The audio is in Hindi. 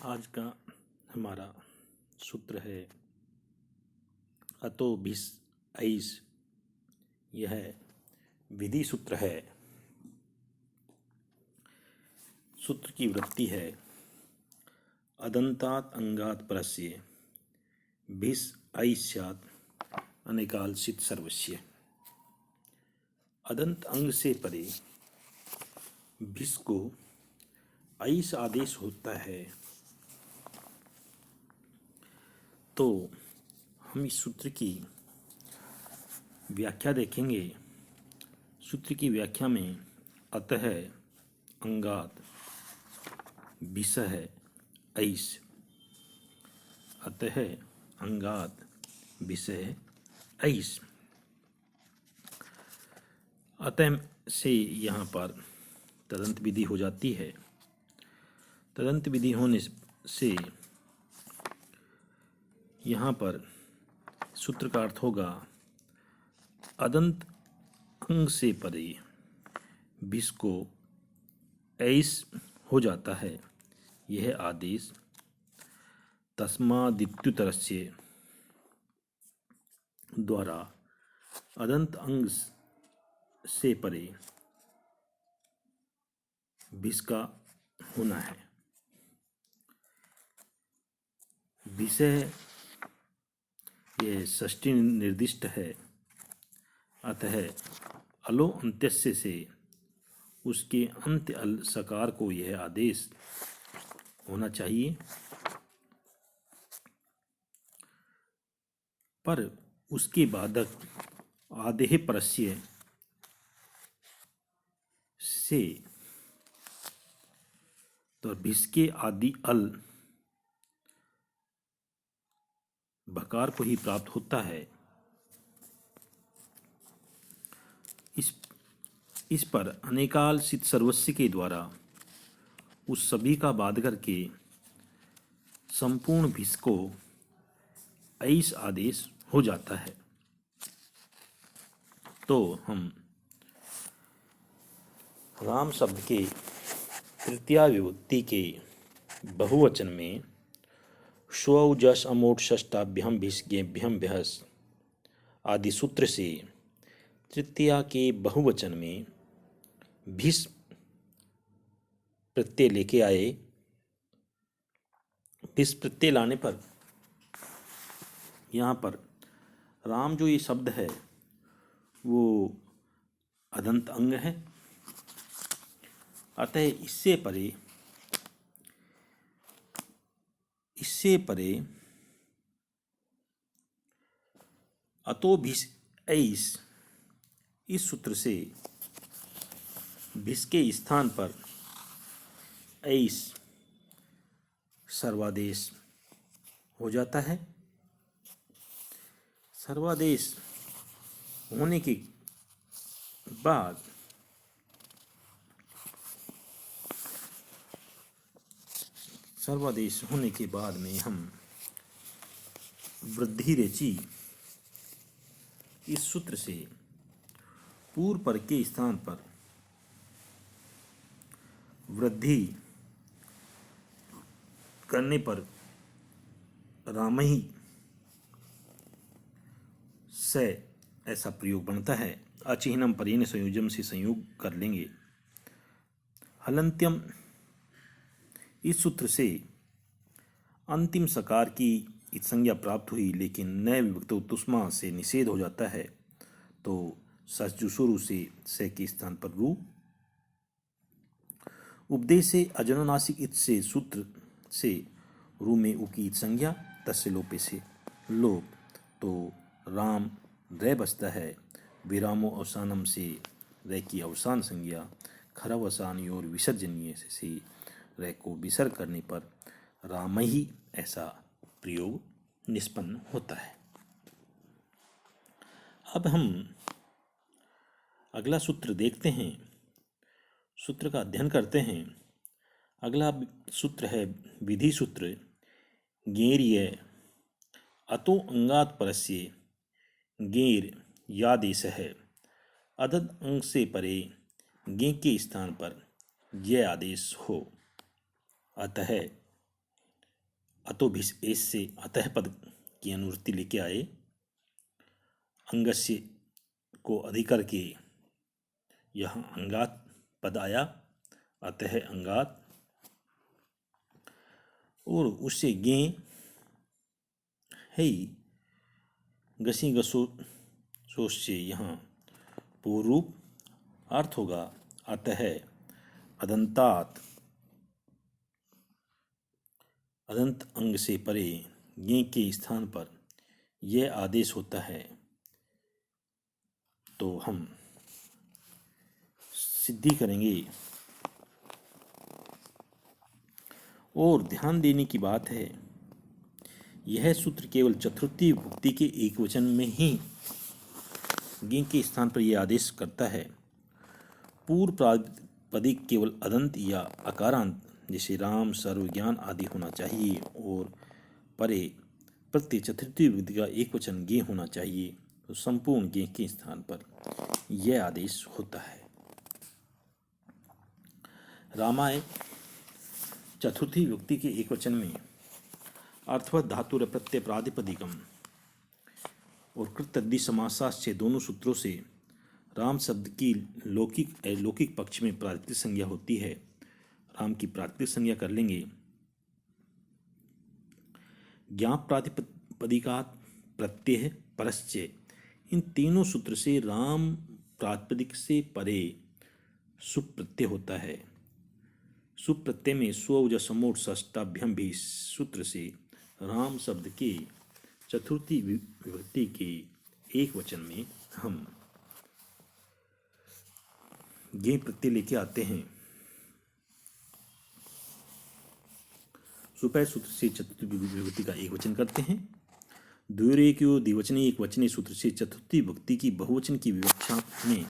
आज का हमारा सूत्र है अतो भिस ऐस। यह विधि सूत्र है। सूत्र की वृत्ति है अदंतात अंगात परस्य भिस ऐस स्यात् अनेकालसित सर्वस्य। अदंत अंग से परे भिस को ऐस आदेश होता है। तो हम इस सूत्र की व्याख्या देखेंगे। सूत्र की व्याख्या में अतः अंगात विषह ऐस, अतः अंगात विषय ऐस। अतः से यहाँ पर तदंत विधि हो जाती है। तदंत विधि होने से यहाँ पर सूत्र का अर्थ होगा अदंत अंग से परे विष को ऐस हो जाता है। यह आदेश तस्मादित्युतरस्य द्वारा अदंत अंग से परे विष का होना है। विषय ये षष्ठी निर्दिष्ट है। अतः अलो अंत्यस्य से उसके अंत्य अल सकार को यह आदेश होना चाहिए। पर उसके बाधक आदेह परस्य से तो भिस के आदि अल बकार को ही प्राप्त होता है। इस पर अनेकाल सित सर्वस्व के द्वारा उस सभी का बाध करके संपूर्ण भिस को ऐस आदेश हो जाता है। तो हम राम शब्द के तृतीया विभक्ति के बहुवचन में श्व जस अमोट षष्टाभ्यम भिष्गेभ्यम भ्यस आदि सूत्र से तृतीया के बहुवचन में भिस प्रत्यय लेके आए। भिस प्रत्यय लाने पर यहाँ पर राम जो ये शब्द है वो अदंत अंग है। अतः इससे परे अतो भिस ऐस, इस सूत्र से भिस के स्थान पर ऐस सर्वादेश हो जाता है। सर्वादेश होने के बाद में हम वृद्धि रेची इस सूत्र से पूर्व पर के स्थान पर वृद्धि करने पर रामही से ऐसा प्रयोग बनता है। अचिह्नम परेण संयोजम से संयोग कर लेंगे। हलंत्यम, इस सूत्र से अंतिम सकार की संज्ञा प्राप्त हुई, लेकिन नए विभक्त तुष्मा से निषेध हो जाता है। तो सजुसुरु से के स्थान पर रू। उपदेश से अजनुनासिक इत से सूत्र से रू में उ की संज्ञा, तस्य लोपे से लोप। तो राम रे बसता है। विरामो अवसानम से रे की अवसान संज्ञा, खरव अवसान और विसर्जनीय से रे को विसर्ग करने पर राम ही ऐसा प्रयोग निष्पन्न होता है। अब हम अगला सूत्र देखते हैं, सूत्र का अध्ययन करते हैं। अगला सूत्र है विधि सूत्र गेर्य अतो अंगात परस्य गेर यादेश है। अदद अंग से परे गे के स्थान पर यह आदेश हो। अतः अतो भी एस से अतः पद की अनुवृत्ति लेके आए। अंगस्य को अधिकर के यहाँ अंगात पद आया, अतः अंगात, और उससे गे है गसी गसो सोच से यहाँ पूर्व रूप अर्थ होगा अतः अदंतात, अदंत अंग से परे गे के स्थान पर यह आदेश होता है। तो हम सिद्धि करेंगे। और ध्यान देने की बात है, यह सूत्र केवल चतुर्थी विभक्ति के एक वचन में ही गे के स्थान पर यह आदेश करता है। पूर्व प्रातिपदिक केवल अदंत या अकारांत जैसे राम, सर्व, ज्ञान आदि होना चाहिए, और परे प्रत्यय चतुर्थी विभक्ति का एक वचन गे होना चाहिए। तो संपूर्ण गे के स्थान पर यह आदेश होता है। रामाय चतुर्थी विभक्ति के एक वचन में अर्थवत धातु प्रत्यय प्रातिपदिकम और कृतद्धि समासाश्चय दोनों सूत्रों से राम शब्द की लौकिक अलौकिक पक्ष में प्रातिपदिक संज्ञा होती है। राम की प्रातिपदिक संज्ञा कर लेंगे। ज्ञाप प्रातिपदिकात प्रत्यय परश्चय, इन तीनों सूत्र से राम प्रातिपदिक से परे सुप प्रत्यय होता है। सुप प्रत्यय में स्व समोट षष्टाभ्यम भी सूत्र से राम शब्द के चतुर्थी विभक्ति के एक वचन में हम गे प्रत्यय लेके आते हैं। सुपय सूत्र से चतुर्थी विभक्ति का एक वचन करते हैं। द्विरेक्यो द्विवचने एक वचने सूत्र से चतुर्थी विभक्ति की बहुवचन की विवक्षा में